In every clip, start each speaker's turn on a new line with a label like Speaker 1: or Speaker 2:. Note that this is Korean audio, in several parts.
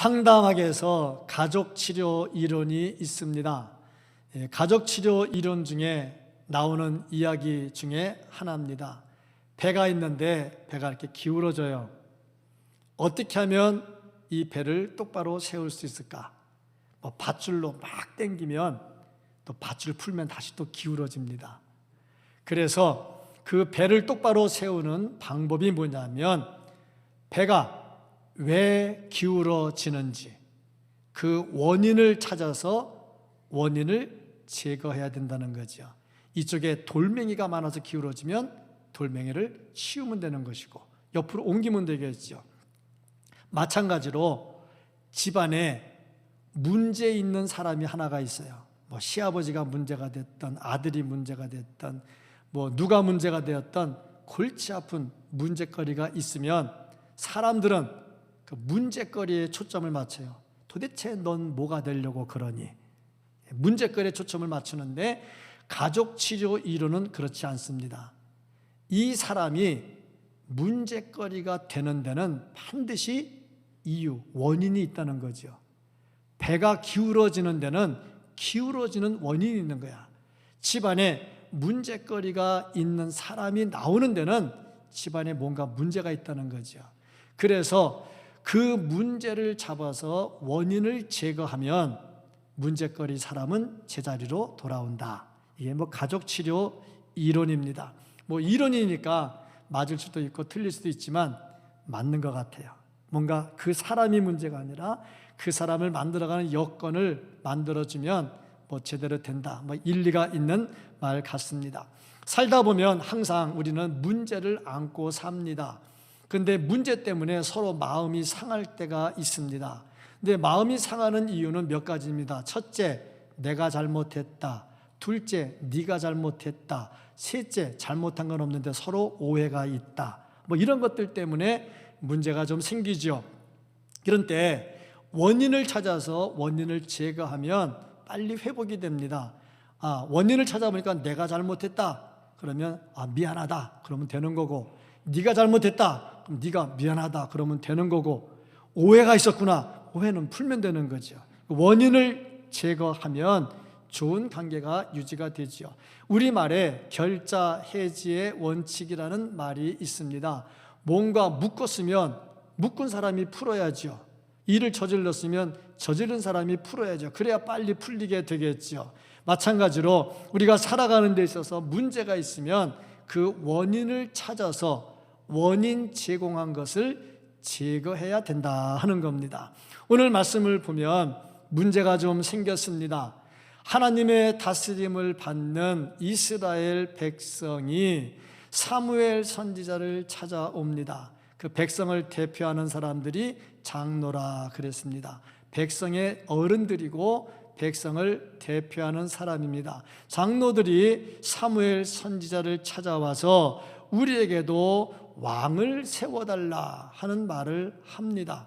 Speaker 1: 상담학에서 가족치료 이론이 있습니다. 가족치료 이론 중에 나오는 이야기 중에 하나입니다. 배가 있는데 배가 이렇게 기울어져요. 어떻게 하면 이 배를 똑바로 세울 수 있을까? 밧줄로 막 당기면 또 밧줄 풀면 다시 또 기울어집니다. 그래서 그 배를 똑바로 세우는 방법이 뭐냐면, 배가 왜 기울어지는지 그 원인을 찾아서 원인을 제거해야 된다는 거죠. 이쪽에 돌멩이가 많아서 기울어지면 돌멩이를 치우면 되는 것이고, 옆으로 옮기면 되겠죠. 마찬가지로 집안에 문제 있는 사람이 하나가 있어요. 시아버지가 문제가 됐던, 아들이 문제가 됐던, 누가 문제가 되었던 골치 아픈 문제거리가 있으면 사람들은 그 문제거리에 초점을 맞춰요. 도대체 넌 뭐가 되려고 그러니? 문제거리에 초점을 맞추는데, 가족치료 이론은 그렇지 않습니다. 이 사람이 문제거리가 되는 데는 반드시 이유, 원인이 있다는 거죠. 배가 기울어지는 데는 기울어지는 원인이 있는 거야. 집안에 문제거리가 있는 사람이 나오는 데는 집안에 뭔가 문제가 있다는 거죠. 그래서 그 문제를 잡아서 원인을 제거하면 문제거리 사람은 제자리로 돌아온다. 이게 가족치료 이론입니다. 이론이니까 맞을 수도 있고 틀릴 수도 있지만 맞는 것 같아요. 뭔가 그 사람이 문제가 아니라 그 사람을 만들어가는 여건을 만들어주면 제대로 된다. 일리가 있는 말 같습니다. 살다 보면 항상 우리는 문제를 안고 삽니다. 그런데 문제 때문에 서로 마음이 상할 때가 있습니다. 근데 마음이 상하는 이유는 몇 가지입니다. 첫째, 내가 잘못했다. 둘째, 네가 잘못했다. 셋째, 잘못한 건 없는데 서로 오해가 있다. 이런 것들 때문에 문제가 좀 생기죠. 그런 때 원인을 찾아서 원인을 제거하면 빨리 회복이 됩니다. 원인을 찾아보니까 내가 잘못했다. 그러면 미안하다. 그러면 되는 거고, 네가 잘못했다. 그럼 네가 미안하다. 그러면 되는 거고, 오해가 있었구나. 오해는 풀면 되는 거죠. 원인을 제거하면 좋은 관계가 유지가 되죠. 우리말에 결자해지의 원칙이라는 말이 있습니다. 뭔가 묶었으면 묶은 사람이 풀어야죠. 일을 저질렀으면 저지른 사람이 풀어야죠. 그래야 빨리 풀리게 되겠죠. 마찬가지로 우리가 살아가는 데 있어서 문제가 있으면 그 원인을 찾아서 원인 제공한 것을 제거해야 된다 하는 겁니다. 오늘 말씀을 보면 문제가 좀 생겼습니다. 하나님의 다스림을 받는 이스라엘 백성이 사무엘 선지자를 찾아옵니다. 그 백성을 대표하는 사람들이 장로라 그랬습니다. 백성의 어른들이고 백성을 대표하는 사람입니다. 장로들이 사무엘 선지자를 찾아와서 우리에게도 왕을 세워달라 하는 말을 합니다.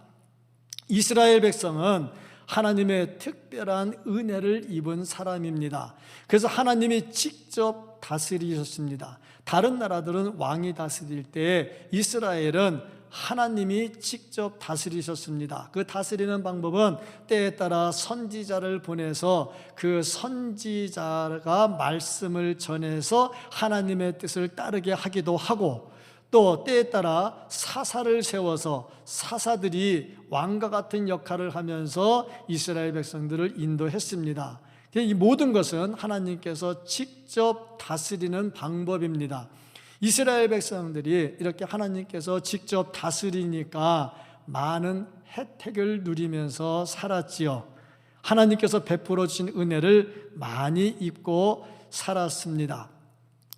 Speaker 1: 이스라엘 백성은 하나님의 특별한 은혜를 입은 사람입니다. 그래서 하나님이 직접 다스리셨습니다. 다른 나라들은 왕이 다스릴 때 이스라엘은 하나님이 직접 다스리셨습니다. 그 다스리는 방법은 때에 따라 선지자를 보내서 그 선지자가 말씀을 전해서 하나님의 뜻을 따르게 하기도 하고, 또 때에 따라 사사를 세워서 사사들이 왕과 같은 역할을 하면서 이스라엘 백성들을 인도했습니다. 이 모든 것은 하나님께서 직접 다스리는 방법입니다. 이스라엘 백성들이 이렇게 하나님께서 직접 다스리니까 많은 혜택을 누리면서 살았지요. 하나님께서 베풀어 주신 은혜를 많이 입고 살았습니다.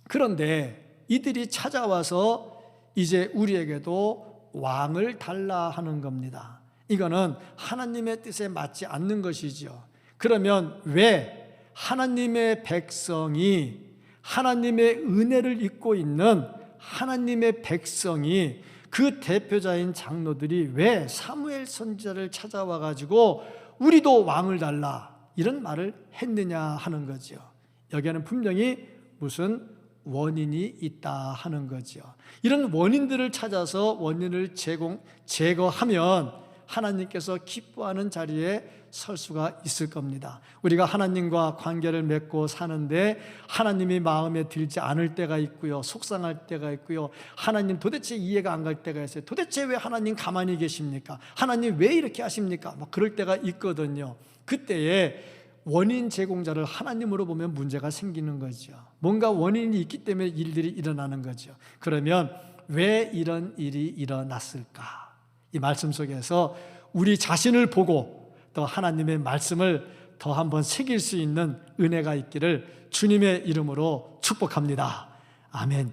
Speaker 1: 그런데 이들이 찾아와서 이제 우리에게도 왕을 달라 하는 겁니다. 이거는 하나님의 뜻에 맞지 않는 것이죠. 그러면 왜 하나님의 백성이, 하나님의 은혜를 입고 있는 하나님의 백성이, 그 대표자인 장로들이 왜 사무엘 선지자를 찾아와 가지고 우리도 왕을 달라 이런 말을 했느냐 하는 거죠. 여기에는 분명히 무슨 원인이 있다 하는 거죠. 이런 원인들을 찾아서 원인을 제거하면 하나님께서 기뻐하는 자리에 설 수가 있을 겁니다. 우리가 하나님과 관계를 맺고 사는데 하나님이 마음에 들지 않을 때가 있고요, 속상할 때가 있고요, 하나님 도대체 이해가 안 갈 때가 있어요. 도대체 왜 하나님 가만히 계십니까? 하나님 왜 이렇게 하십니까? 막 그럴 때가 있거든요. 그때에 원인 제공자를 하나님으로 보면 문제가 생기는 거죠. 뭔가 원인이 있기 때문에 일들이 일어나는 거죠. 그러면 왜 이런 일이 일어났을까? 이 말씀 속에서 우리 자신을 보고 또 하나님의 말씀을 더 한번 새길 수 있는 은혜가 있기를 주님의 이름으로 축복합니다. 아멘.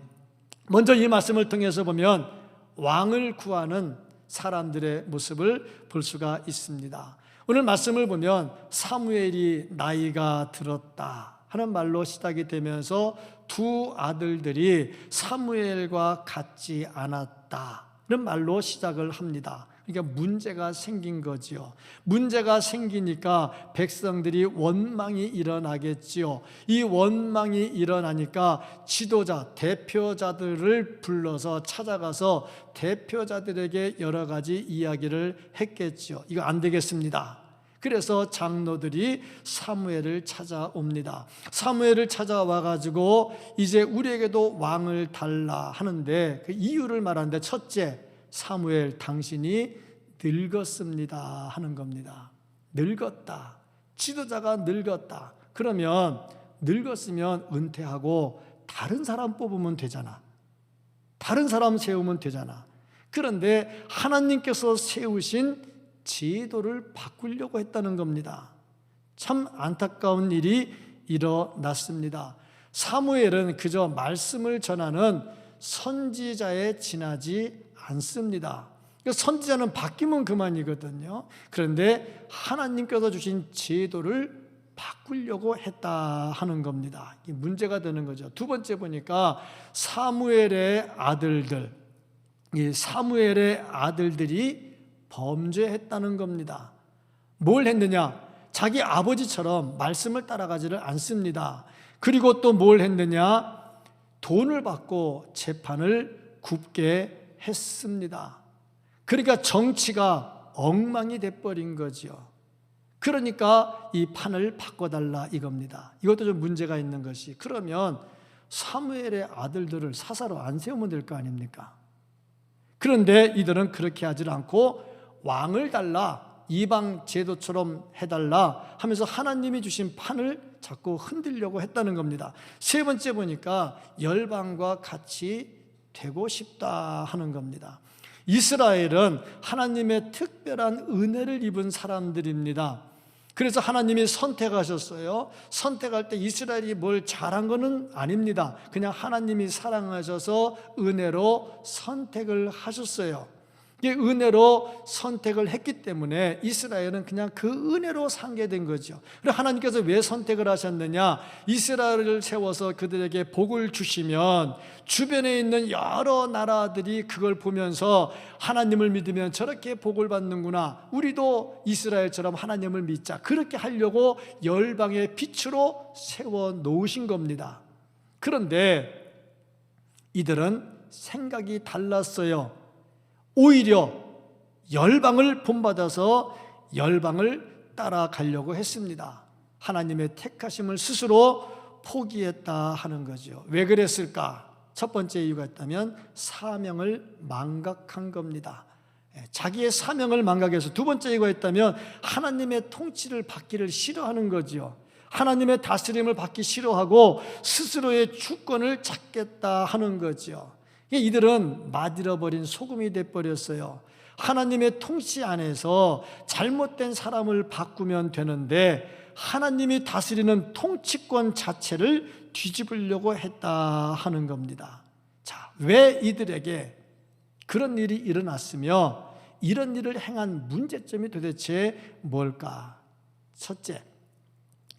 Speaker 1: 먼저 이 말씀을 통해서 보면 왕을 구하는 사람들의 모습을 볼 수가 있습니다. 오늘 말씀을 보면 사무엘이 나이가 들었다 하는 말로 시작이 되면서 두 아들들이 사무엘과 같지 않았다는 말로 시작을 합니다. 그러니까 문제가 생긴 거지요. 문제가 생기니까 백성들이 원망이 일어나겠지요. 이 원망이 일어나니까 지도자, 대표자들을 불러서 찾아가서 대표자들에게 여러 가지 이야기를 했겠지요. 이거 안 되겠습니다. 그래서 장로들이 사무엘을 찾아옵니다. 사무엘을 찾아와 가지고 이제 우리에게도 왕을 달라 하는데 그 이유를 말하는데, 첫째, 사무엘 당신이 늙었습니다 하는 겁니다. 늙었다. 지도자가 늙었다. 그러면 늙었으면 은퇴하고 다른 사람 뽑으면 되잖아. 다른 사람 세우면 되잖아. 그런데 하나님께서 세우신 제도를 바꾸려고 했다는 겁니다. 참 안타까운 일이 일어났습니다. 사무엘은 그저 말씀을 전하는 선지자에 지나지 않습니다. 선지자는 바뀌면 그만이거든요. 그런데 하나님께서 주신 제도를 바꾸려고 했다 하는 겁니다. 이게 문제가 되는 거죠. 두 번째 보니까 사무엘의 아들들, 이 사무엘의 아들들이 범죄했다는 겁니다. 뭘 했느냐? 자기 아버지처럼 말씀을 따라가지를 않습니다. 그리고 또 뭘 했느냐? 돈을 받고 재판을 굽게 했습니다. 그러니까 정치가 엉망이 돼버린 거죠. 그러니까 이 판을 바꿔달라 이겁니다. 이것도 좀 문제가 있는 것이, 그러면 사무엘의 아들들을 사사로 안 세우면 될 거 아닙니까? 그런데 이들은 그렇게 하지 않고 왕을 달라, 이방 제도처럼 해달라 하면서 하나님이 주신 판을 자꾸 흔들려고 했다는 겁니다. 세 번째 보니까 열방과 같이 되고 싶다 하는 겁니다. 이스라엘은 하나님의 특별한 은혜를 입은 사람들입니다. 그래서 하나님이 선택하셨어요. 선택할 때 이스라엘이 뭘 잘한 것은 아닙니다. 그냥 하나님이 사랑하셔서 은혜로 선택을 하셨어요. 은혜로 선택을 했기 때문에 이스라엘은 그냥 그 은혜로 살게 된 거죠. 그리고 하나님께서 왜 선택을 하셨느냐? 이스라엘을 세워서 그들에게 복을 주시면 주변에 있는 여러 나라들이 그걸 보면서 하나님을 믿으면 저렇게 복을 받는구나, 우리도 이스라엘처럼 하나님을 믿자, 그렇게 하려고 열방의 빛으로 세워 놓으신 겁니다. 그런데 이들은 생각이 달랐어요. 오히려 열방을 본받아서 열방을 따라가려고 했습니다. 하나님의 택하심을 스스로 포기했다 하는 거죠. 왜 그랬을까? 첫 번째 이유가 있다면 사명을 망각한 겁니다. 자기의 사명을 망각해서. 두 번째 이유가 있다면 하나님의 통치를 받기를 싫어하는 거죠. 하나님의 다스림을 받기 싫어하고 스스로의 주권을 찾겠다 하는 거죠. 이들은 맛들어버린 소금이 돼버렸어요. 하나님의 통치 안에서 잘못된 사람을 바꾸면 되는데 하나님이 다스리는 통치권 자체를 뒤집으려고 했다 하는 겁니다. 자, 왜 이들에게 그런 일이 일어났으며 이런 일을 행한 문제점이 도대체 뭘까? 첫째,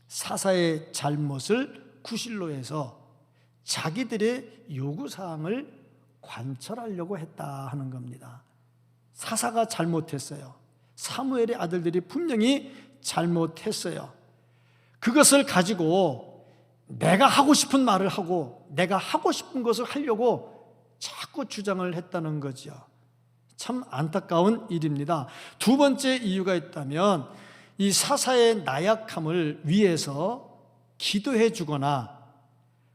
Speaker 1: 사사의 잘못을 구실로 해서 자기들의 요구사항을 관철하려고 했다 하는 겁니다. 사사가 잘못했어요. 사무엘의 아들들이 분명히 잘못했어요. 그것을 가지고 내가 하고 싶은 말을 하고 내가 하고 싶은 것을 하려고 자꾸 주장을 했다는 거죠. 참 안타까운 일입니다. 두 번째 이유가 있다면 이 사사의 나약함을 위해서 기도해 주거나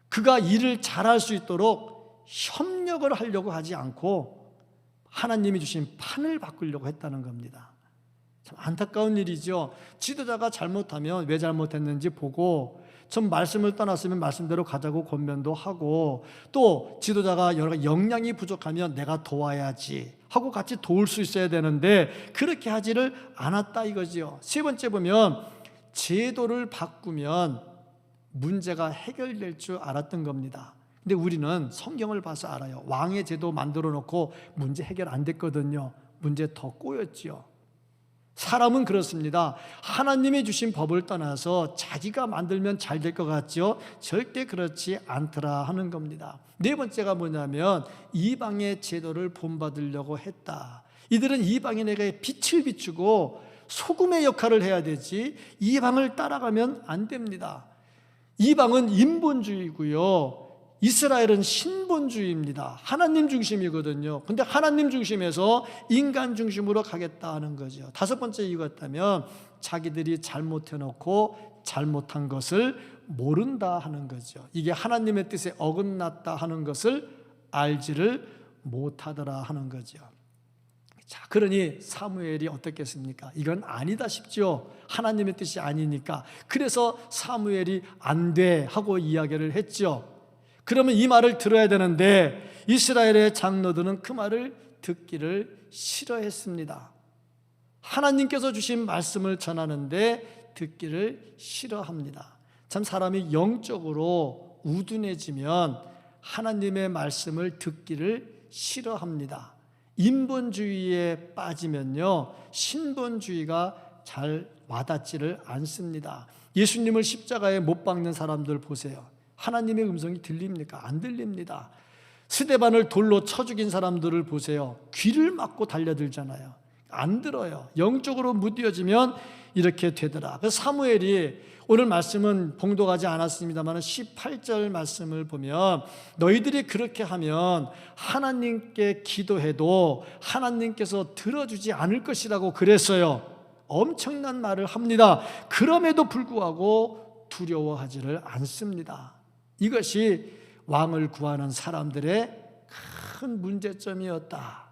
Speaker 1: 그가 일을 잘할 수 있도록 협력을 하려고 하지 않고 하나님이 주신 판을 바꾸려고 했다는 겁니다. 참 안타까운 일이죠. 지도자가 잘못하면 왜 잘못했는지 보고 좀 말씀을 떠났으면 말씀대로 가자고 권면도 하고, 또 지도자가 여러 가지 역량이 부족하면 내가 도와야지 하고 같이 도울 수 있어야 되는데 그렇게 하지를 않았다 이거지요. 세 번째 보면 제도를 바꾸면 문제가 해결될 줄 알았던 겁니다. 근데 우리는 성경을 봐서 알아요. 왕의 제도 만들어 놓고 문제 해결 안 됐거든요. 문제 더 꼬였지요. 사람은 그렇습니다. 하나님이 주신 법을 떠나서 자기가 만들면 잘 될 것 같죠? 절대 그렇지 않더라 하는 겁니다. 네 번째가 뭐냐면 이방의 제도를 본받으려고 했다. 이들은 이방인에게 빛을 비추고 소금의 역할을 해야 되지 이방을 따라가면 안 됩니다. 이방은 인본주의고요, 이스라엘은 신본주의입니다. 하나님 중심이거든요. 근데 하나님 중심에서 인간 중심으로 가겠다 하는 거죠. 다섯 번째 이유가 있다면 자기들이 잘못해놓고 잘못한 것을 모른다 하는 거죠. 이게 하나님의 뜻에 어긋났다 하는 것을 알지를 못하더라 하는 거죠. 자, 그러니 사무엘이 어떻겠습니까? 이건 아니다 싶죠. 하나님의 뜻이 아니니까. 그래서 사무엘이 안 돼 하고 이야기를 했죠. 그러면 이 말을 들어야 되는데 이스라엘의 장로들은 그 말을 듣기를 싫어했습니다. 하나님께서 주신 말씀을 전하는데 듣기를 싫어합니다. 참 사람이 영적으로 우둔해지면 하나님의 말씀을 듣기를 싫어합니다. 인본주의에 빠지면요, 신본주의가 잘 와닿지를 않습니다. 예수님을 십자가에 못 박는 사람들 보세요. 하나님의 음성이 들립니까? 안 들립니다. 스데반을 돌로 쳐 죽인 사람들을 보세요. 귀를 막고 달려들잖아요. 안 들어요. 영적으로 무뎌지면 이렇게 되더라. 그래서 사무엘이, 오늘 말씀은 봉독하지 않았습니다만 18절 말씀을 보면 너희들이 그렇게 하면 하나님께 기도해도 하나님께서 들어주지 않을 것이라고 그랬어요. 엄청난 말을 합니다. 그럼에도 불구하고 두려워하지를 않습니다. 이것이 왕을 구하는 사람들의 큰 문제점이었다.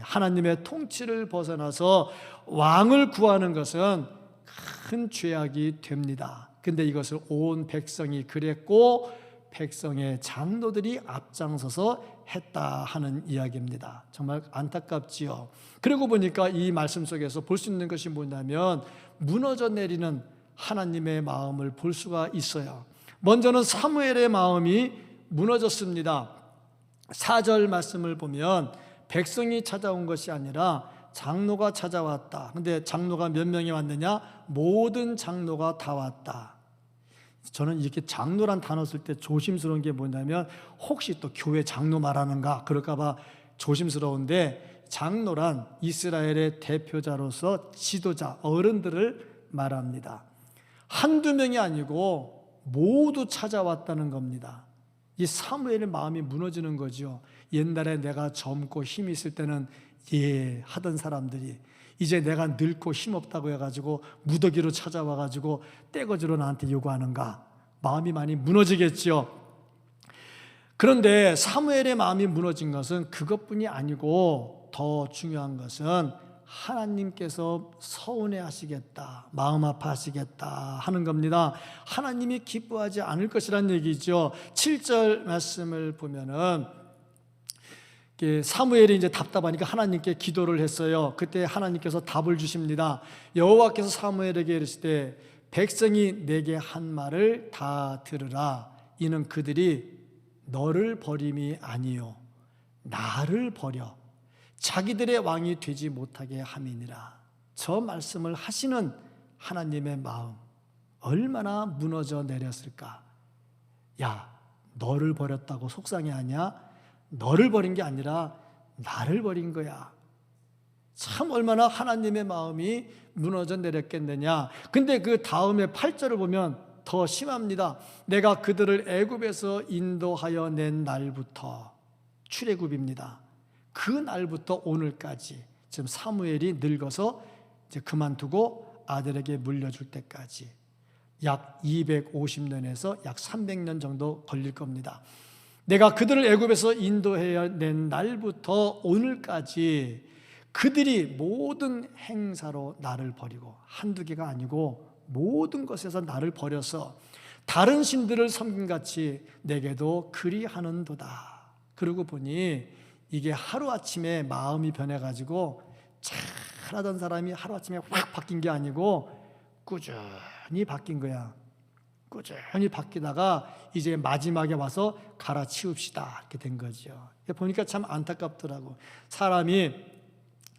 Speaker 1: 하나님의 통치를 벗어나서 왕을 구하는 것은 큰 죄악이 됩니다. 근데 이것을 온 백성이 그랬고 백성의 장로들이 앞장서서 했다 하는 이야기입니다. 정말 안타깝지요. 그러고 보니까 이 말씀 속에서 볼 수 있는 것이 뭐냐면 무너져 내리는 하나님의 마음을 볼 수가 있어요. 먼저는 사무엘의 마음이 무너졌습니다. 4절 말씀을 보면 백성이 찾아온 것이 아니라 장로가 찾아왔다. 근데 장로가 몇 명이 왔느냐? 모든 장로가 다 왔다. 저는 이렇게 장로란 단어 쓸 때 조심스러운 게 뭐냐면 혹시 또 교회 장로 말하는가 그럴까 봐 조심스러운데, 장로란 이스라엘의 대표자로서 지도자, 어른들을 말합니다. 한두 명이 아니고 모두 찾아왔다는 겁니다. 이 사무엘의 마음이 무너지는 거죠. 옛날에 내가 젊고 힘이 있을 때는 하던 사람들이 이제 내가 늙고 힘없다고 해가지고 무더기로 찾아와가지고 떼거지로 나한테 요구하는가? 마음이 많이 무너지겠죠. 그런데 사무엘의 마음이 무너진 것은 그것뿐이 아니고 더 중요한 것은 하나님께서 서운해하시겠다, 마음 아파하시겠다 하는 겁니다. 하나님이 기뻐하지 않을 것이란 얘기죠. 7절 말씀을 보면은 사무엘이 이제 답답하니까 하나님께 기도를 했어요. 그때 하나님께서 답을 주십니다. 여호와께서 사무엘에게 이르시되 백성이 내게 한 말을 다 들으라. 이는 그들이 너를 버림이 아니요 나를 버려 자기들의 왕이 되지 못하게 함이니라. 저 말씀을 하시는 하나님의 마음 얼마나 무너져 내렸을까. 야, 너를 버렸다고 속상해하냐? 너를 버린 게 아니라 나를 버린 거야. 참 얼마나 하나님의 마음이 무너져 내렸겠느냐. 근데 그 다음에 8절을 보면 더 심합니다. 내가 그들을 애굽에서 인도하여 낸 날부터, 출애굽입니다. 그 날부터 오늘까지, 지금 사무엘이 늙어서 이제 그만두고 아들에게 물려줄 때까지 약 250년에서 약 300년 정도 걸릴 겁니다. 내가 그들을 애굽에서 인도해 낸 날부터 오늘까지 그들이 모든 행사로 나를 버리고, 한두 개가 아니고 모든 것에서 나를 버려서 다른 신들을 섬김같이 내게도 그리하는도다. 그러고 보니 이게 하루아침에 마음이 변해가지고 잘하던 사람이 하루아침에 확 바뀐 게 아니고 꾸준히 바뀐 거야. 꾸준히 바뀌다가 이제 마지막에 와서 갈아치웁시다, 이렇게 된 거죠. 보니까 참 안타깝더라고. 사람이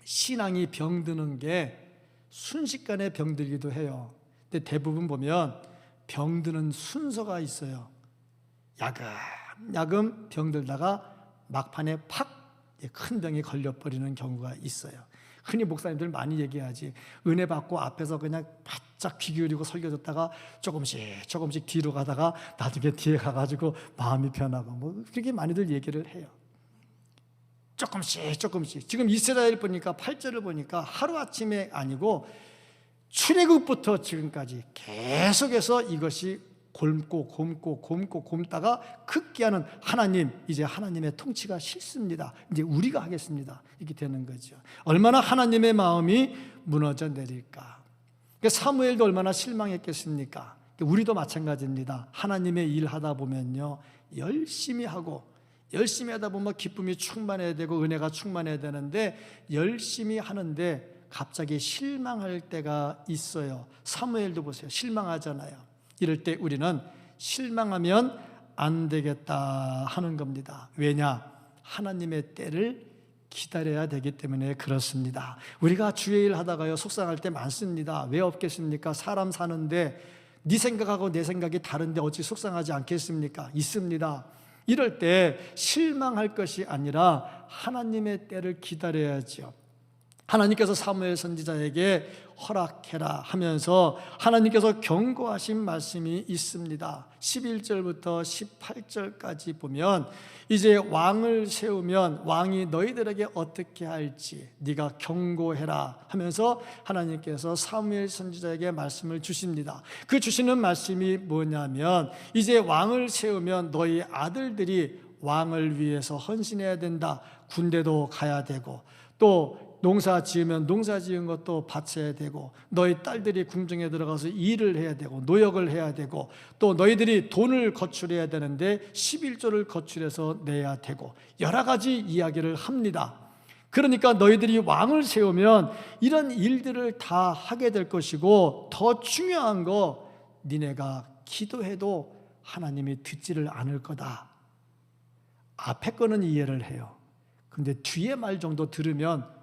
Speaker 1: 신앙이 병드는 게 순식간에 병들기도 해요. 근데 대부분 보면 병드는 순서가 있어요. 야금 병들다가 막판에 팍 큰 병이 걸려버리는 경우가 있어요. 흔히 목사님들 많이 얘기하지, 은혜 받고 앞에서 그냥 바짝 귀 기울이고 설교 듣다가 조금씩 뒤로 가다가 나중에 뒤에 가가지고 마음이 변하고, 뭐 그렇게 많이들 얘기를 해요. 조금씩. 지금 이스라엘 보니까 8절을 보니까 하루아침에 아니고 출애굽부터 지금까지 계속해서 이것이 곪다가 극기하는 하나님, 이제 하나님의 통치가 싫습니다. 이제 우리가 하겠습니다. 이렇게 되는 거죠. 얼마나 하나님의 마음이 무너져 내릴까. 사무엘도 얼마나 실망했겠습니까? 우리도 마찬가지입니다. 하나님의 일 하다 보면요, 열심히 하다 보면 기쁨이 충만해야 되고 은혜가 충만해야 되는데, 열심히 하는데 갑자기 실망할 때가 있어요. 사무엘도 보세요. 실망하잖아요. 이럴 때 우리는 실망하면 안 되겠다 하는 겁니다. 왜냐? 하나님의 때를 기다려야 되기 때문에 그렇습니다. 우리가 주의 일 하다가요, 속상할 때 많습니다. 왜 없겠습니까? 사람 사는데 네 생각하고 내 생각이 다른데 어찌 속상하지 않겠습니까? 있습니다. 이럴 때 실망할 것이 아니라 하나님의 때를 기다려야죠. 하나님께서 사무엘 선지자에게 허락해라 하면서 하나님께서 경고하신 말씀이 있습니다. 11절부터 18절까지 보면 이제 왕을 세우면 왕이 너희들에게 어떻게 할지 네가 경고해라 하면서 하나님께서 사무엘 선지자에게 말씀을 주십니다. 그 주시는 말씀이 뭐냐면, 이제 왕을 세우면 너희 아들들이 왕을 위해서 헌신해야 된다. 군대도 가야 되고, 또 농사 지으면 농사 지은 것도 바쳐야 되고, 너희 딸들이 궁정에 들어가서 일을 해야 되고 노역을 해야 되고, 또 너희들이 돈을 거출해야 되는데 11조를 거출해서 내야 되고, 여러 가지 이야기를 합니다. 그러니까 너희들이 왕을 세우면 이런 일들을 다 하게 될 것이고, 더 중요한 거, 니네가 기도해도 하나님이 듣지를 않을 거다. 앞에 거는 이해를 해요. 근데 뒤에 말 정도 들으면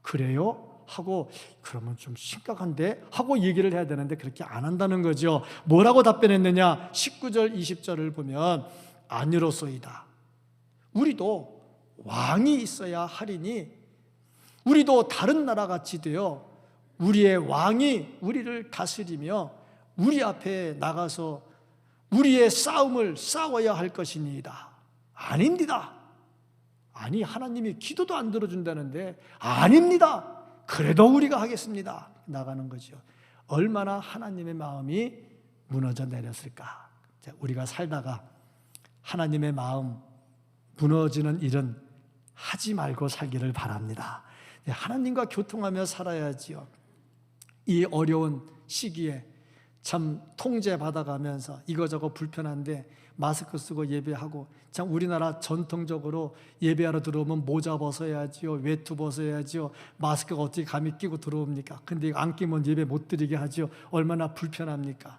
Speaker 1: 그래요? 하고, 그러면 좀 심각한데? 하고 얘기를 해야 되는데 그렇게 안 한다는 거죠. 뭐라고 답변했느냐? 19절 20절을 보면 아니로소이다. 우리도 왕이 있어야 하리니, 우리도 다른 나라같이 되어 우리의 왕이 우리를 다스리며 우리 앞에 나가서 우리의 싸움을 싸워야 할 것이니이다. 아닙니다. 아니, 하나님이 기도도 안 들어준다는데 아닙니다. 그래도 우리가 하겠습니다. 나가는 거죠. 얼마나 하나님의 마음이 무너져 내렸을까. 우리가 살다가 하나님의 마음 무너지는 일은 하지 말고 살기를 바랍니다. 하나님과 교통하며 살아야지요. 이 어려운 시기에 참 통제 받아가면서 이거저거 불편한데 마스크 쓰고 예배하고, 참 우리나라 전통적으로 예배하러 들어오면 모자 벗어야지요, 외투 벗어야지요, 마스크가 어떻게 감히 끼고 들어옵니까? 근데 안 끼면 예배 못 드리게 하죠. 얼마나 불편합니까?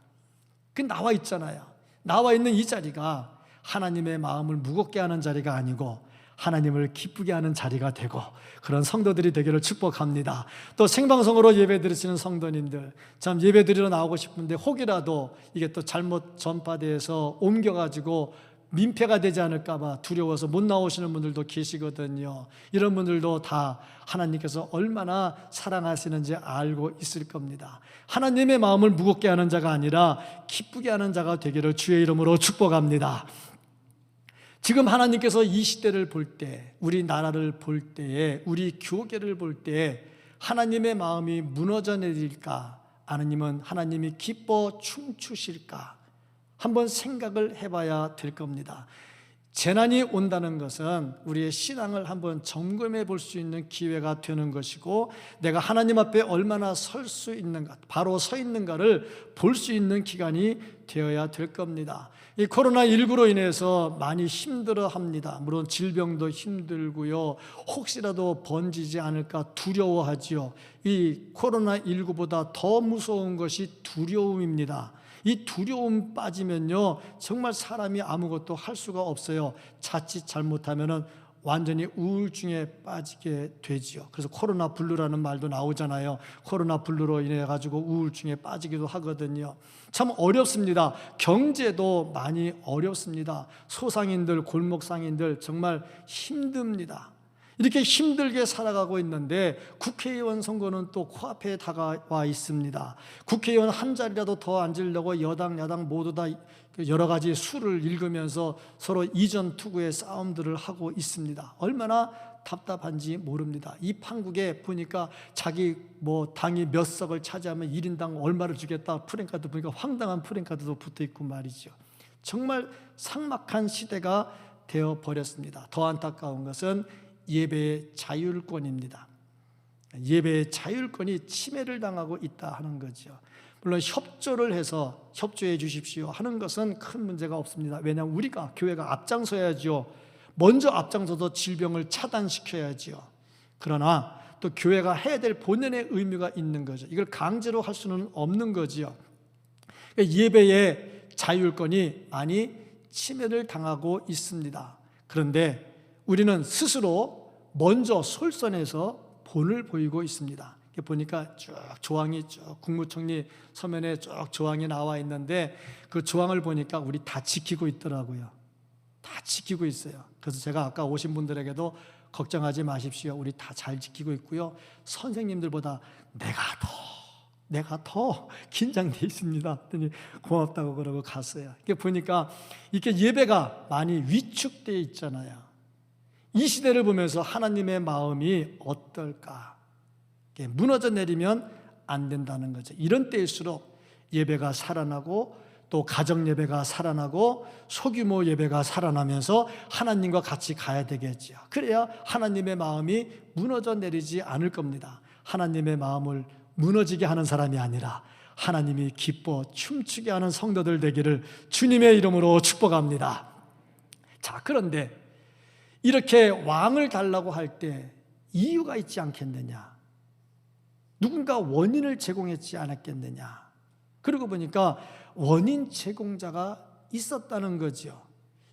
Speaker 1: 그 나와 있잖아요. 나와 있는 이 자리가 하나님의 마음을 무겁게 하는 자리가 아니고 하나님을 기쁘게 하는 자리가 되고, 그런 성도들이 되기를 축복합니다. 또 생방송으로 예배 드리시는 성도님들, 참 예배 드리러 나오고 싶은데 혹이라도 이게 또 잘못 전파돼서 옮겨가지고 민폐가 되지 않을까 봐 두려워서 못 나오시는 분들도 계시거든요. 이런 분들도 다 하나님께서 얼마나 사랑하시는지 알고 있을 겁니다. 하나님의 마음을 무겁게 하는 자가 아니라 기쁘게 하는 자가 되기를 주의 이름으로 축복합니다. 지금 하나님께서 이 시대를 볼 때, 우리 나라를 볼 때에, 우리 교계를 볼 때에 하나님의 마음이 무너져 내릴까? 아니면 하나님이 기뻐 춤추실까? 한번 생각을 해봐야 될 겁니다. 재난이 온다는 것은 우리의 신앙을 한번 점검해 볼 수 있는 기회가 되는 것이고, 내가 하나님 앞에 얼마나 설 수 있는가, 바로 서 있는가를 볼 수 있는 기간이 되어야 될 겁니다. 이 코로나19로 인해서 많이 힘들어합니다. 물론 질병도 힘들고요, 혹시라도 번지지 않을까 두려워하지요. 이 코로나19보다 더 무서운 것이 두려움입니다. 이 두려움 빠지면요, 정말 사람이 아무것도 할 수가 없어요. 자칫 잘못하면은 완전히 우울증에 빠지게 되지요. 그래서 코로나 블루라는 말도 나오잖아요. 코로나 블루로 인해 가지고 우울증에 빠지기도 하거든요. 참 어렵습니다. 경제도 많이 어렵습니다. 소상인들, 골목상인들 정말 힘듭니다. 이렇게 힘들게 살아가고 있는데 국회의원 선거는 또 코앞에 다가와 있습니다. 국회의원 한 자리라도 더 앉으려고 여당, 야당 모두 다 여러 가지 수를 읽으면서 서로 이전 투구의 싸움들을 하고 있습니다. 얼마나 답답한지 모릅니다. 이 판국에 보니까 자기 당이 몇 석을 차지하면 1인당 얼마를 주겠다 프랭카드 보니까 황당한 프랭카드도 붙어 있고 말이죠. 정말 삭막한 시대가 되어 버렸습니다. 더 안타까운 것은 예배의 자율권입니다. 예배의 자율권이 침해를 당하고 있다 하는 거죠. 물론 협조를 해서 협조해 주십시오 하는 것은 큰 문제가 없습니다. 왜냐하면 우리가, 교회가 앞장서야죠. 먼저 앞장서서 질병을 차단시켜야죠. 그러나 또 교회가 해야 될 본연의 의무가 있는 거죠. 이걸 강제로 할 수는 없는 거지요. 예배의 자율권이 많이 침해를 당하고 있습니다. 그런데 우리는 스스로 먼저 솔선해서 본을 보이고 있습니다. 보니까 쭉 조항이 쭉 국무총리 서면에 쭉 조항이 나와 있는데 그 조항을 보니까 우리 다 지키고 있더라고요. 다 지키고 있어요. 그래서 제가 아까 오신 분들에게도 걱정하지 마십시오. 우리 다 잘 지키고 있고요. 선생님들보다 내가 더 긴장돼 있습니다. 그랬더니 고맙다고 그러고 갔어요. 이게 보니까 이렇게 예배가 많이 위축되어 있잖아요. 이 시대를 보면서 하나님의 마음이 어떨까? 무너져 내리면 안 된다는 거죠. 이런 때일수록 예배가 살아나고 또 가정 예배가 살아나고 소규모 예배가 살아나면서 하나님과 같이 가야 되겠죠. 그래야 하나님의 마음이 무너져 내리지 않을 겁니다. 하나님의 마음을 무너지게 하는 사람이 아니라 하나님이 기뻐 춤추게 하는 성도들 되기를 주님의 이름으로 축복합니다. 자, 그런데 이렇게 왕을 달라고 할 때 이유가 있지 않겠느냐? 누군가 원인을 제공했지 않았겠느냐? 그러고 보니까 원인 제공자가 있었다는 거죠.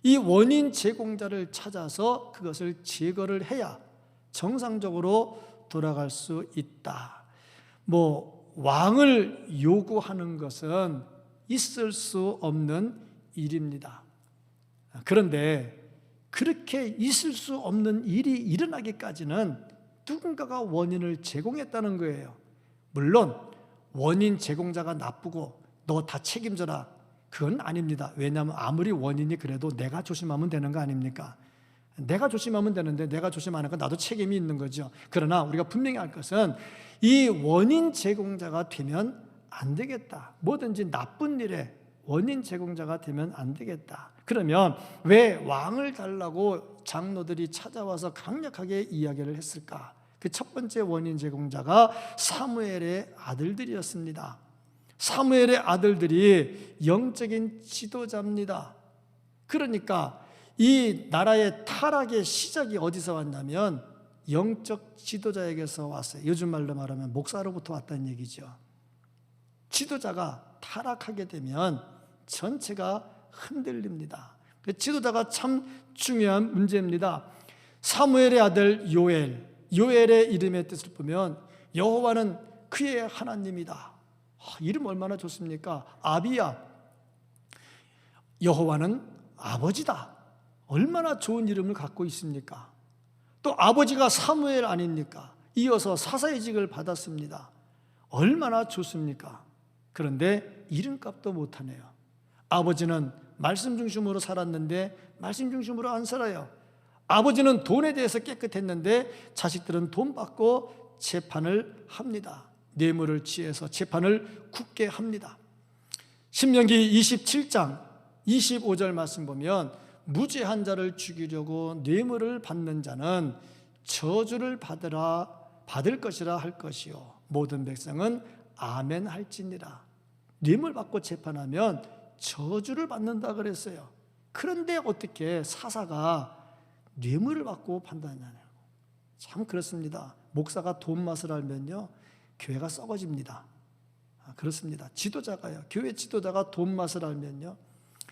Speaker 1: 이 원인 제공자를 찾아서 그것을 제거를 해야 정상적으로 돌아갈 수 있다. 왕을 요구하는 것은 있을 수 없는 일입니다. 그런데 그렇게 있을 수 없는 일이 일어나기까지는 누군가가 원인을 제공했다는 거예요. 물론 원인 제공자가 나쁘고 너 다 책임져라, 그건 아닙니다. 왜냐하면 아무리 원인이 그래도 내가 조심하면 되는 거 아닙니까? 내가 조심하면 되는데 내가 조심 안 하니까 나도 책임이 있는 거죠. 그러나 우리가 분명히 알 것은 이 원인 제공자가 되면 안 되겠다. 뭐든지 나쁜 일에 원인 제공자가 되면 안 되겠다. 그러면 왜 왕을 달라고 장로들이 찾아와서 강력하게 이야기를 했을까? 그 첫 번째 원인 제공자가 사무엘의 아들들이었습니다. 사무엘의 아들들이 영적인 지도자입니다. 그러니까 이 나라의 타락의 시작이 어디서 왔냐면 영적 지도자에게서 왔어요. 요즘 말로 말하면 목사로부터 왔다는 얘기죠. 지도자가 타락하게 되면 전체가 흔들립니다. 지도자가 참 중요한 문제입니다. 사무엘의 아들 요엘의 이름의 뜻을 보면 여호와는 그의 하나님이다. 이름 얼마나 좋습니까? 아비야, 여호와는 아버지다. 얼마나 좋은 이름을 갖고 있습니까? 또 아버지가 사무엘 아닙니까? 이어서 사사의직을 받았습니다. 얼마나 좋습니까? 그런데 이름값도 못하네요. 아버지는 말씀 중심으로 살았는데 말씀 중심으로 안 살아요. 아버지는 돈에 대해서 깨끗했는데 자식들은 돈 받고 재판을 합니다. 뇌물을 취해서 재판을 굳게 합니다. 신명기 27장 25절 말씀 보면 무죄한 자를 죽이려고 뇌물을 받는 자는 저주를 받을 것이라 할 것이요 모든 백성은 아멘 할지니라. 뇌물 받고 재판하면 저주를 받는다 그랬어요. 그런데 어떻게 사사가 뇌물을 받고 판단하냐고. 참 그렇습니다. 목사가 돈 맛을 알면요 교회가 썩어집니다. 그렇습니다. 지도자가요, 교회 지도자가 돈 맛을 알면요,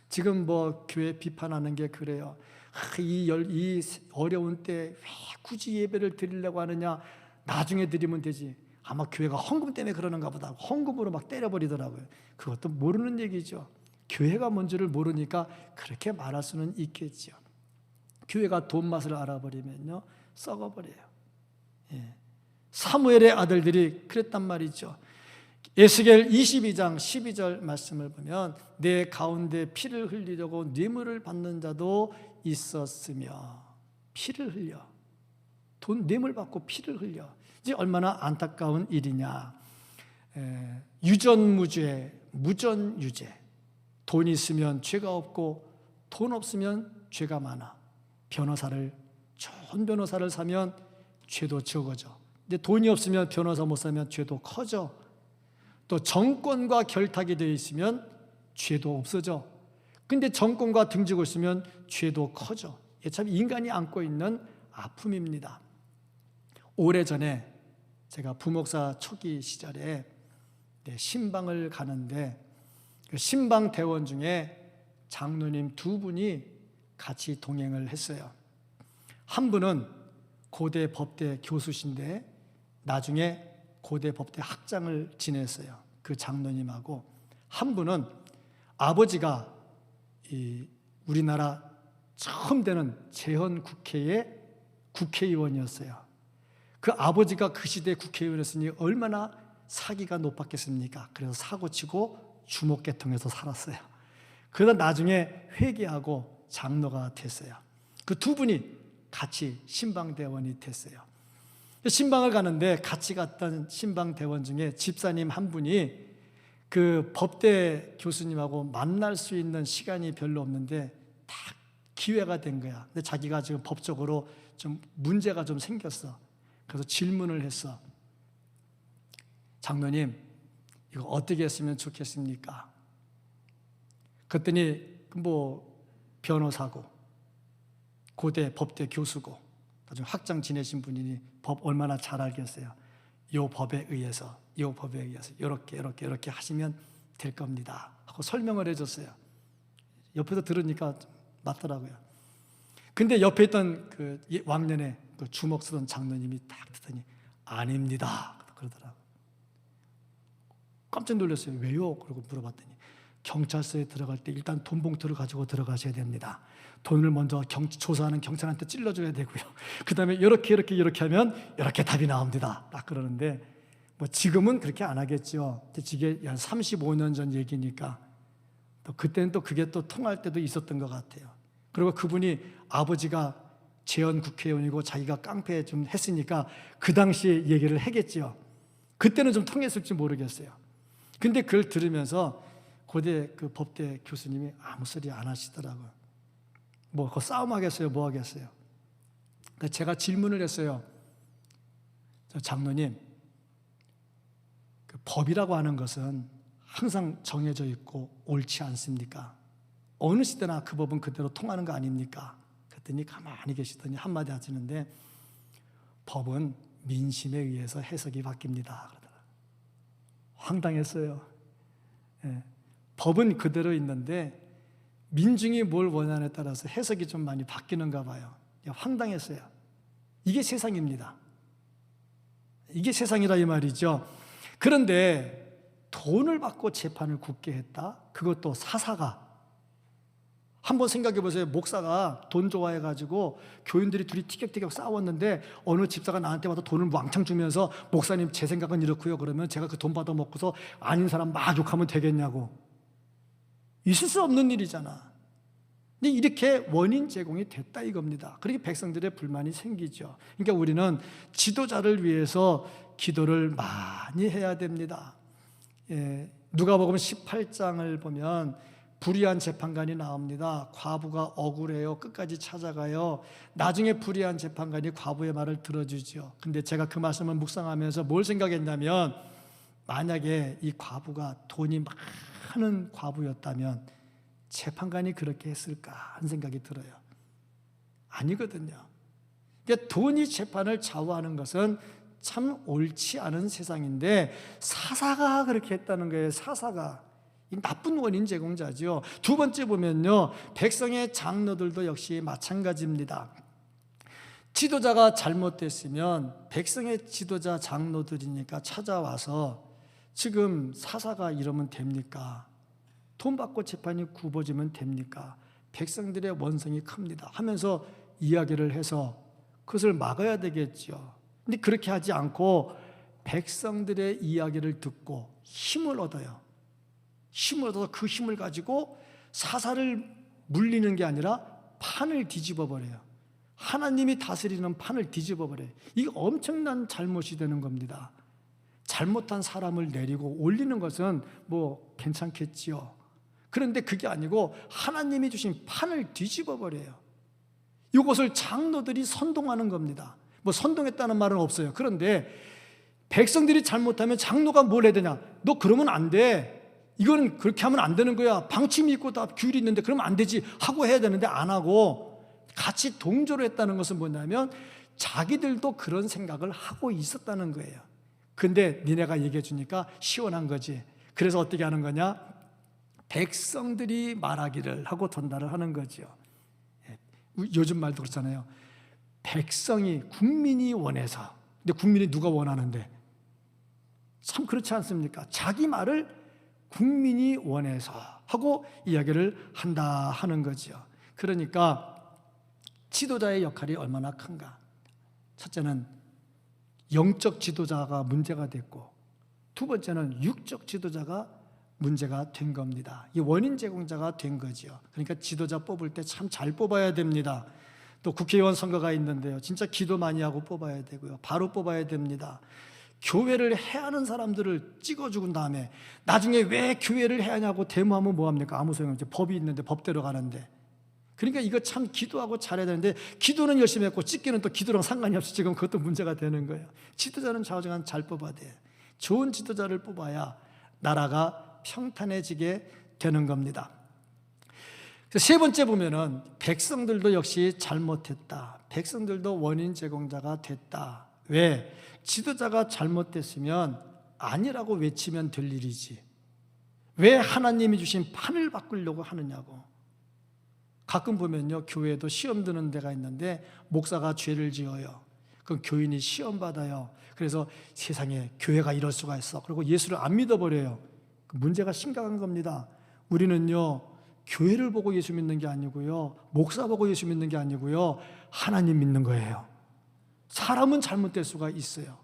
Speaker 1: 지금 뭐 교회 비판하는 게 그래요. 이 어려운 때 왜 굳이 예배를 드리려고 하느냐, 나중에 드리면 되지. 아마 교회가 헌금 때문에 그러는가 보다. 헌금으로 막 때려버리더라고요. 그것도 모르는 얘기죠. 교회가 뭔지를 모르니까 그렇게 말할 수는 있겠죠. 교회가 돈 맛을 알아버리면요 썩어버려요. 예. 사무엘의 아들들이 그랬단 말이죠. 에스겔 22장 12절 말씀을 보면 내 가운데 피를 흘리려고 뇌물을 받는 자도 있었으며, 피를 흘려, 돈 뇌물 받고 피를 흘려. 이제 얼마나 안타까운 일이냐. 유전무죄, 무전유죄. 돈 있으면 죄가 없고 돈 없으면 죄가 많아. 좋은 변호사를 사면 죄도 적어져. 근데 돈이 없으면 변호사 못 사면 죄도 커져. 또 정권과 결탁이 되어 있으면 죄도 없어져. 근데 정권과 등지고 있으면 죄도 커져. 이게 참 인간이 안고 있는 아픔입니다. 오래전에 제가 부목사 초기 시절에 신방을 가는데 그 신방 대원 중에 장로님 두 분이 같이 동행을 했어요. 한 분은 고대 법대 교수신데 나중에 고대 법대 학장을 지냈어요. 그 장로님하고. 한 분은 아버지가 이 우리나라 처음 되는 재헌국회의 국회의원이었어요. 그 아버지가 그 시대 국회의원이었으니 얼마나 사기가 높았겠습니까? 그래서 사고치고 주목계통에서 살았어요. 그러다 나중에 회개하고 장로가 됐어요. 그 두 분이 같이 신방대원이 됐어요. 신방을 가는데 같이 갔던 신방대원 중에 집사님 한 분이 그 법대 교수님하고 만날 수 있는 시간이 별로 없는데 딱 기회가 된 거야. 근데 자기가 지금 법적으로 좀 문제가 좀 생겼어. 그래서 질문을 했어. 장로님, 이거 어떻게 했으면 좋겠습니까? 그랬더니 뭐 변호사고 고대 법대 교수고 나중에 학장 지내신 분이니 법 얼마나 잘 알겠어요. 요 법에 의해서 이렇게 하시면 될 겁니다 하고 설명을 해줬어요. 옆에서 들으니까 맞더라고요. 근데 옆에 있던 그 왕년에 그 주먹 쓰던 장로님이 딱 듣더니 아닙니다 그러더라고요. 깜짝 놀랐어요. 왜요? 그러고 물어봤더니 경찰서에 들어갈 때 일단 돈 봉투를 가지고 들어가셔야 됩니다. 돈을 먼저 조사하는 경찰한테 찔러줘야 되고요. 그 다음에 이렇게 하면 이렇게 답이 나옵니다. 딱 그러는데 뭐 지금은 그렇게 안 하겠죠. 이게 한 35년 전 얘기니까 또 그때는 또 그게 또 통할 때도 있었던 것 같아요. 그리고 그분이 아버지가 재헌 국회의원이고 자기가 깡패 좀 했으니까 그 당시에 얘기를 하겠죠. 그때는 좀 통했을지 모르겠어요. 근데 그걸 들으면서 고대 그 법대 교수님이 아무 소리 안 하시더라고요. 뭐 그 싸움하겠어요? 뭐 하겠어요? 그러니까 제가 질문을 했어요. 장로님, 그 법이라고 하는 것은 항상 정해져 있고 옳지 않습니까? 어느 시대나 그 법은 그대로 통하는 거 아닙니까? 그랬더니 가만히 계시더니 한마디 하시는데 법은 민심에 의해서 해석이 바뀝니다 그러더라고요. 황당했어요. 예. 법은 그대로 있는데 민중이 뭘 원하냐에 따라서 해석이 좀 많이 바뀌는가 봐요. 황당했어요. 이게 세상입니다. 이게 세상이라 이 말이죠. 그런데 돈을 받고 재판을 굳게 했다? 그것도 사사가. 한번 생각해 보세요. 목사가 돈 좋아해가지고 교인들이 둘이 티격태격 싸웠는데 어느 집사가 나한테 와서 돈을 왕창 주면서 목사님 제 생각은 이렇고요. 그러면 제가 그 돈 받아 먹고서 아닌 사람 막 욕하면 되겠냐고. 있을 수 없는 일이잖아. 근데 이렇게 원인 제공이 됐다 이겁니다. 그렇게 백성들의 불만이 생기죠. 그러니까 우리는 지도자를 위해서 기도를 많이 해야 됩니다. 누가복음 18장을 보면 불의한 재판관이 나옵니다. 과부가 억울해요. 끝까지 찾아가요. 나중에 불의한 재판관이 과부의 말을 들어주죠. 근데 제가 그 말씀을 묵상하면서 뭘 생각했냐면, 만약에 이 과부가 돈이 많은 과부였다면 재판관이 그렇게 했을까 하는 생각이 들어요. 아니거든요. 그러니까 돈이 재판을 좌우하는 것은 참 옳지 않은 세상인데, 사사가 그렇게 했다는 거예요. 사사가. 이 나쁜 원인 제공자죠. 두 번째 보면요, 백성의 장로들도 역시 마찬가지입니다. 지도자가 잘못됐으면 백성의 지도자 장로들이니까 찾아와서 지금 사사가 이러면 됩니까? 돈 받고 재판이 굽어지면 됩니까? 백성들의 원성이 큽니다 하면서 이야기를 해서 그것을 막아야 되겠죠. 근데 그렇게 하지 않고 백성들의 이야기를 듣고 힘을 얻어요. 힘을 얻어서 그 힘을 가지고 사사를 물리는 게 아니라 판을 뒤집어 버려요. 하나님이 다스리는 판을 뒤집어 버려요. 이게 엄청난 잘못이 되는 겁니다. 잘못한 사람을 내리고 올리는 것은 뭐 괜찮겠지요. 그런데 그게 아니고 하나님이 주신 판을 뒤집어 버려요. 이것을 장로들이 선동하는 겁니다. 뭐 선동했다는 말은 없어요. 그런데 백성들이 잘못하면 장로가 뭘 해야 되냐? 너 그러면 안 돼. 이거는 그렇게 하면 안 되는 거야. 방침이 있고 다 규율이 있는데 그러면 안 되지 하고 해야 되는데 안 하고 같이 동조를 했다는 것은 뭐냐면 자기들도 그런 생각을 하고 있었다는 거예요. 근데 니네가 얘기해 주니까 시원한 거지. 그래서 어떻게 하는 거냐? 백성들이 말하기를 하고 전달을 하는 거죠. 요즘 말도 그렇잖아요. 백성이, 국민이 원해서. 근데 국민이 누가 원하는데? 참 그렇지 않습니까? 자기 말을 국민이 원해서 하고 이야기를 한다 하는 거죠. 그러니까 지도자의 역할이 얼마나 큰가. 첫째는 영적 지도자가 문제가 됐고, 두 번째는 육적 지도자가 문제가 된 겁니다. 이 원인 제공자가 된 거죠. 그러니까 지도자 뽑을 때 참 잘 뽑아야 됩니다. 또 국회의원 선거가 있는데요, 진짜 기도 많이 하고 뽑아야 되고요, 바로 뽑아야 됩니다. 교회를 해하는 사람들을 찍어 죽은 다음에 나중에 왜 교회를 해야 하냐고 데모하면 뭐합니까? 아무 소용없죠. 법이 있는데, 법대로 가는데. 그러니까 이거 참 기도하고 잘해야 되는데, 기도는 열심히 했고 찍기는 또 기도랑 상관이 없이 지금 그것도 문제가 되는 거예요. 지도자는 좌우지간 잘 뽑아야 돼요. 좋은 지도자를 뽑아야 나라가 평탄해지게 되는 겁니다. 세 번째 보면은 백성들도 역시 잘못했다. 백성들도 원인 제공자가 됐다. 왜? 지도자가 잘못됐으면 아니라고 외치면 될 일이지 왜 하나님이 주신 판을 바꾸려고 하느냐고. 가끔 보면요, 교회에도 시험 드는 데가 있는데 목사가 죄를 지어요. 그럼 교인이 시험 받아요. 그래서 세상에 교회가 이럴 수가 있어. 그리고 예수를 안 믿어버려요. 문제가 심각한 겁니다. 우리는요, 교회를 보고 예수 믿는 게 아니고요, 목사 보고 예수 믿는 게 아니고요, 하나님 믿는 거예요. 사람은 잘못될 수가 있어요.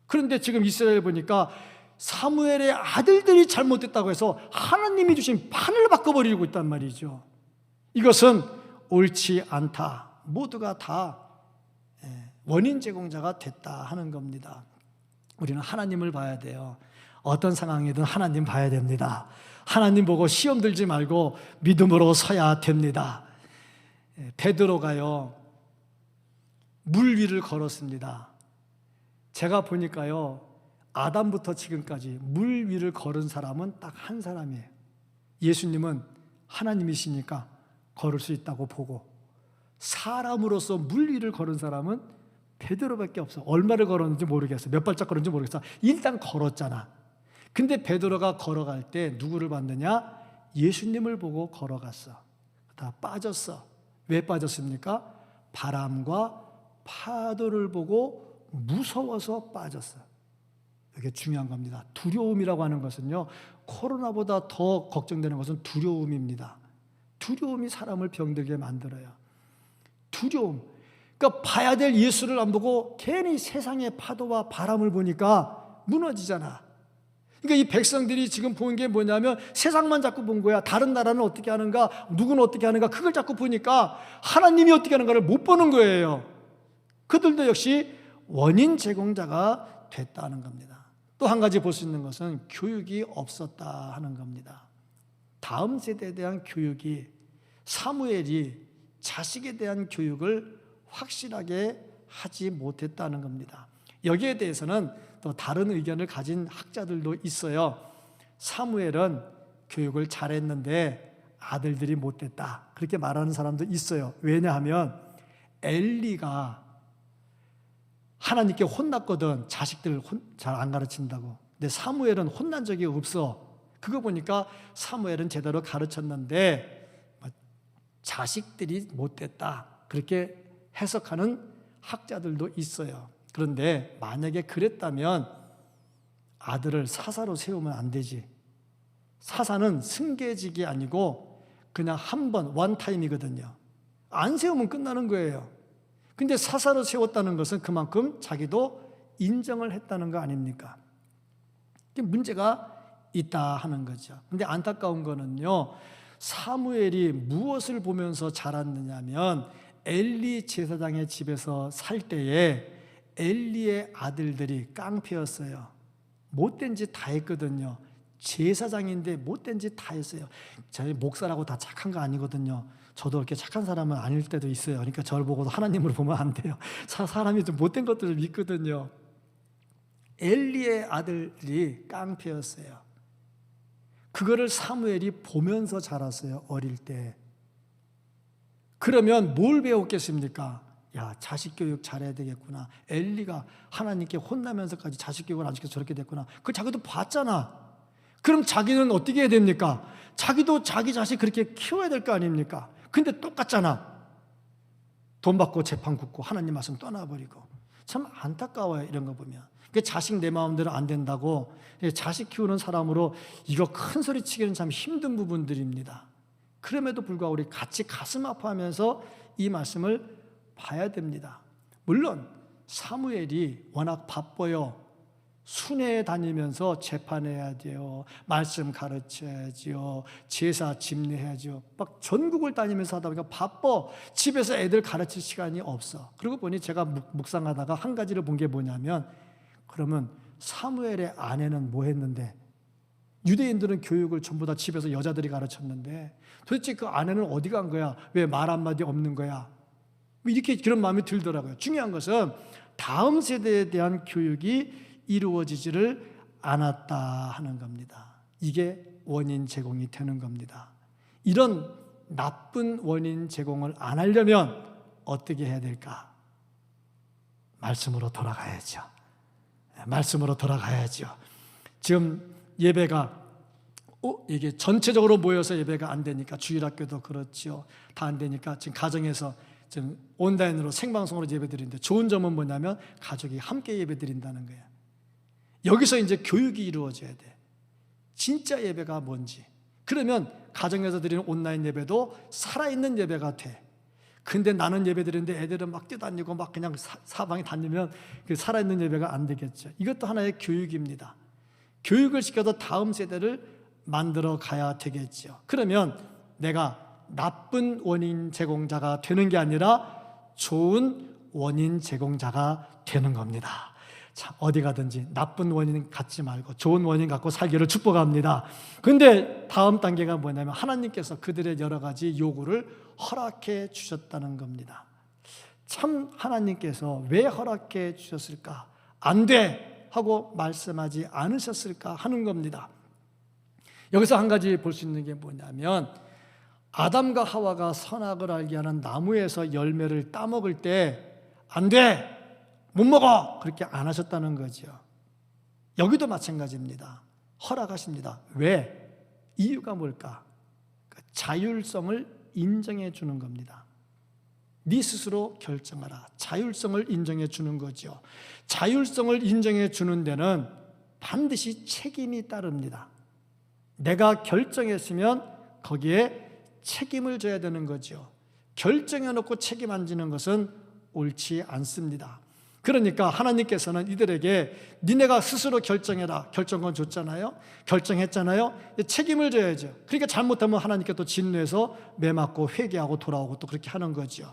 Speaker 1: 그런데 지금 이스라엘 보니까 사무엘의 아들들이 잘못됐다고 해서 하나님이 주신 판을 바꿔버리고 있단 말이죠. 이것은 옳지 않다. 모두가 다 원인 제공자가 됐다 하는 겁니다. 우리는 하나님을 봐야 돼요. 어떤 상황이든 하나님 봐야 됩니다. 하나님 보고 시험 들지 말고 믿음으로 서야 됩니다. 베드로가요, 물 위를 걸었습니다. 제가 보니까요, 아담부터 지금까지 물 위를 걸은 사람은 딱 한 사람이에요. 예수님은 하나님이시니까 걸을 수 있다고 보고, 사람으로서 물 위를 걸은 사람은 베드로밖에 없어. 얼마를 걸었는지 모르겠어. 몇 발짝 걸었는지 모르겠어. 일단 걸었잖아. 근데 베드로가 걸어갈 때 누구를 봤느냐? 예수님을 보고 걸어갔어. 다 빠졌어. 왜 빠졌습니까? 바람과 파도를 보고 무서워서 빠졌어. 이게 중요한 겁니다. 두려움이라고 하는 것은요, 코로나보다 더 걱정되는 것은 두려움입니다. 두려움이 사람을 병들게 만들어요. 두려움. 그러니까 봐야 될 예수를 안 보고 괜히 세상의 파도와 바람을 보니까 무너지잖아. 그러니까 이 백성들이 지금 본 게 뭐냐면 세상만 자꾸 본 거야. 다른 나라는 어떻게 하는가, 누구는 어떻게 하는가, 그걸 자꾸 보니까 하나님이 어떻게 하는가를 못 보는 거예요. 그들도 역시 원인 제공자가 됐다는 겁니다. 또 한 가지 볼 수 있는 것은 교육이 없었다 하는 겁니다. 다음 세대에 대한 교육이, 사무엘이 자식에 대한 교육을 확실하게 하지 못했다는 겁니다. 여기에 대해서는 또 다른 의견을 가진 학자들도 있어요. 사무엘은 교육을 잘했는데 아들들이 못됐다, 그렇게 말하는 사람도 있어요. 왜냐하면 엘리가 하나님께 혼났거든. 자식들 잘 안 가르친다고. 근데 사무엘은 혼난 적이 없어. 그거 보니까 사무엘은 제대로 가르쳤는데 자식들이 못됐다, 그렇게 해석하는 학자들도 있어요. 그런데 만약에 그랬다면 아들을 사사로 세우면 안 되지. 사사는 승계직이 아니고 그냥 한 번, 원타임이거든요. 안 세우면 끝나는 거예요. 근데 사사로 세웠다는 것은 그만큼 자기도 인정을 했다는 거 아닙니까? 문제가 있다 하는 거죠. 근데 안타까운 거는요, 사무엘이 무엇을 보면서 자랐느냐면 엘리 제사장의 집에서 살 때에 엘리의 아들들이 깡패였어요. 못된 짓 다 했거든요. 제사장인데 못된 짓 다 했어요. 저희 목사라고 다 착한 거 아니거든요. 저도 이렇게 착한 사람은 아닐 때도 있어요. 그러니까 저를 보고도 하나님으로 보면 안 돼요. 사람이 좀 못된 것들을 믿거든요. 엘리의 아들이 깡패였어요. 그거를 사무엘이 보면서 자랐어요, 어릴 때. 그러면 뭘 배웠겠습니까? 야, 자식 교육 잘해야 되겠구나. 엘리가 하나님께 혼나면서까지 자식 교육을 안 시켜서 저렇게 됐구나. 그걸 자기도 봤잖아. 그럼 자기는 어떻게 해야 됩니까? 자기도 자기 자식 그렇게 키워야 될 거 아닙니까? 근데 똑같잖아. 돈 받고 재판 굽고 하나님 말씀 떠나버리고. 참 안타까워요, 이런 거 보면. 자식 내 마음대로 안 된다고 자식 키우는 사람으로 이거 큰 소리 치기는 참 힘든 부분들입니다. 그럼에도 불구하고 우리 같이 가슴 아파하면서 이 말씀을 봐야 됩니다. 물론 사무엘이 워낙 바빠요. 순회에 다니면서 재판해야 돼요. 말씀 가르쳐야죠. 제사 집례해야죠. 막 전국을 다니면서 하다 보니까 바빠. 집에서 애들 가르칠 시간이 없어. 그러고 보니 제가 묵상하다가 한 가지를 본 게 뭐냐면, 그러면 사무엘의 아내는 뭐 했는데, 유대인들은 교육을 전부 다 집에서 여자들이 가르쳤는데 도대체 그 아내는 어디 간 거야? 왜 말 한마디 없는 거야? 이렇게 그런 마음이 들더라고요. 중요한 것은 다음 세대에 대한 교육이 이루어지지를 않았다 하는 겁니다. 이게 원인 제공이 되는 겁니다. 이런 나쁜 원인 제공을 안 하려면 어떻게 해야 될까? 말씀으로 돌아가야죠. 말씀으로 돌아가야죠. 지금 예배가 이게 전체적으로 모여서 예배가 안 되니까, 주일학교도 그렇죠. 다 안 되니까 지금 가정에서 지금 온라인으로 생방송으로 예배드리는데, 좋은 점은 뭐냐면 가족이 함께 예배드린다는 거예요. 여기서 이제 교육이 이루어져야 돼. 진짜 예배가 뭔지. 그러면 가정에서 드리는 온라인 예배도 살아있는 예배가 돼. 근데 나는 예배 드리는데 애들은 막 뛰어다니고 막 그냥 사방에 다니면 그 살아있는 예배가 안 되겠죠. 이것도 하나의 교육입니다. 교육을 시켜서 다음 세대를 만들어 가야 되겠죠. 그러면 내가 나쁜 원인 제공자가 되는 게 아니라 좋은 원인 제공자가 되는 겁니다. 자, 어디 가든지 나쁜 원인 갖지 말고 좋은 원인 갖고 살기를 축복합니다. 근데 다음 단계가 뭐냐면 하나님께서 그들의 여러 가지 요구를 허락해 주셨다는 겁니다. 참 하나님께서 왜 허락해 주셨을까? 안 돼! 하고 말씀하지 않으셨을까 하는 겁니다. 여기서 한 가지 볼 수 있는 게 뭐냐면, 아담과 하와가 선악을 알게 하는 나무에서 열매를 따먹을 때 안 돼! 못 먹어! 그렇게 안 하셨다는 거죠. 여기도 마찬가지입니다. 허락하십니다. 왜? 이유가 뭘까? 자율성을 인정해 주는 겁니다. 네 스스로 결정하라. 자율성을 인정해 주는 거죠. 자율성을 인정해 주는 데는 반드시 책임이 따릅니다. 내가 결정했으면 거기에 책임을 져야 되는 거죠. 결정해 놓고 책임 안 지는 것은 옳지 않습니다. 그러니까 하나님께서는 이들에게 니네가 스스로 결정해라, 결정권 줬잖아요. 결정했잖아요. 책임을 져야죠. 그러니까 잘못하면 하나님께 또 진노해서 매맞고 회개하고 돌아오고 또 그렇게 하는 거죠.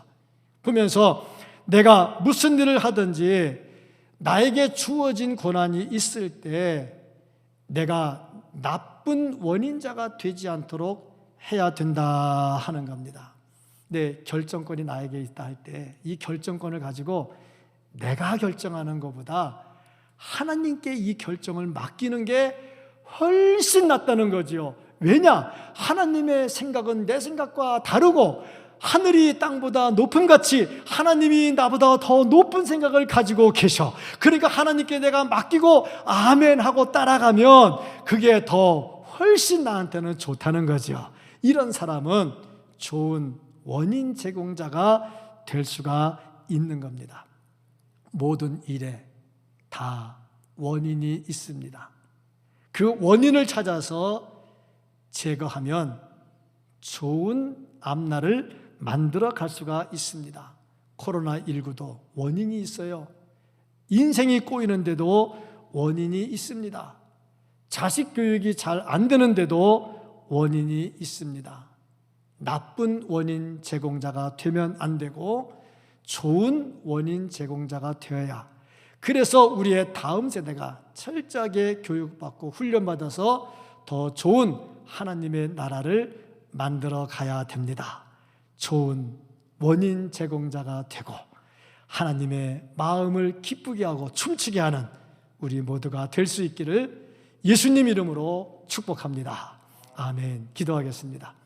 Speaker 1: 보면서 내가 무슨 일을 하든지 나에게 주어진 고난이 있을 때 내가 나쁜 원인자가 되지 않도록 해야 된다 하는 겁니다. 네, 결정권이 나에게 있다 할 때 이 결정권을 가지고 내가 결정하는 것보다 하나님께 이 결정을 맡기는 게 훨씬 낫다는 거지요. 왜냐? 하나님의 생각은 내 생각과 다르고 하늘이 땅보다 높음같이 하나님이 나보다 더 높은 생각을 가지고 계셔. 그러니까 하나님께 내가 맡기고 아멘 하고 따라가면 그게 더 훨씬 나한테는 좋다는 거죠. 이런 사람은 좋은 원인 제공자가 될 수가 있는 겁니다. 모든 일에 다 원인이 있습니다. 그 원인을 찾아서 제거하면 좋은 앞날을 만들어 갈 수가 있습니다. 코로나19도 원인이 있어요. 인생이 꼬이는데도 원인이 있습니다. 자식 교육이 잘 안 되는데도 원인이 있습니다. 나쁜 원인 제공자가 되면 안 되고 좋은 원인 제공자가 되어야, 그래서 우리의 다음 세대가 철저하게 교육받고 훈련받아서 더 좋은 하나님의 나라를 만들어 가야 됩니다. 좋은 원인 제공자가 되고 하나님의 마음을 기쁘게 하고 춤추게 하는 우리 모두가 될 수 있기를 예수님 이름으로 축복합니다. 아멘. 기도하겠습니다.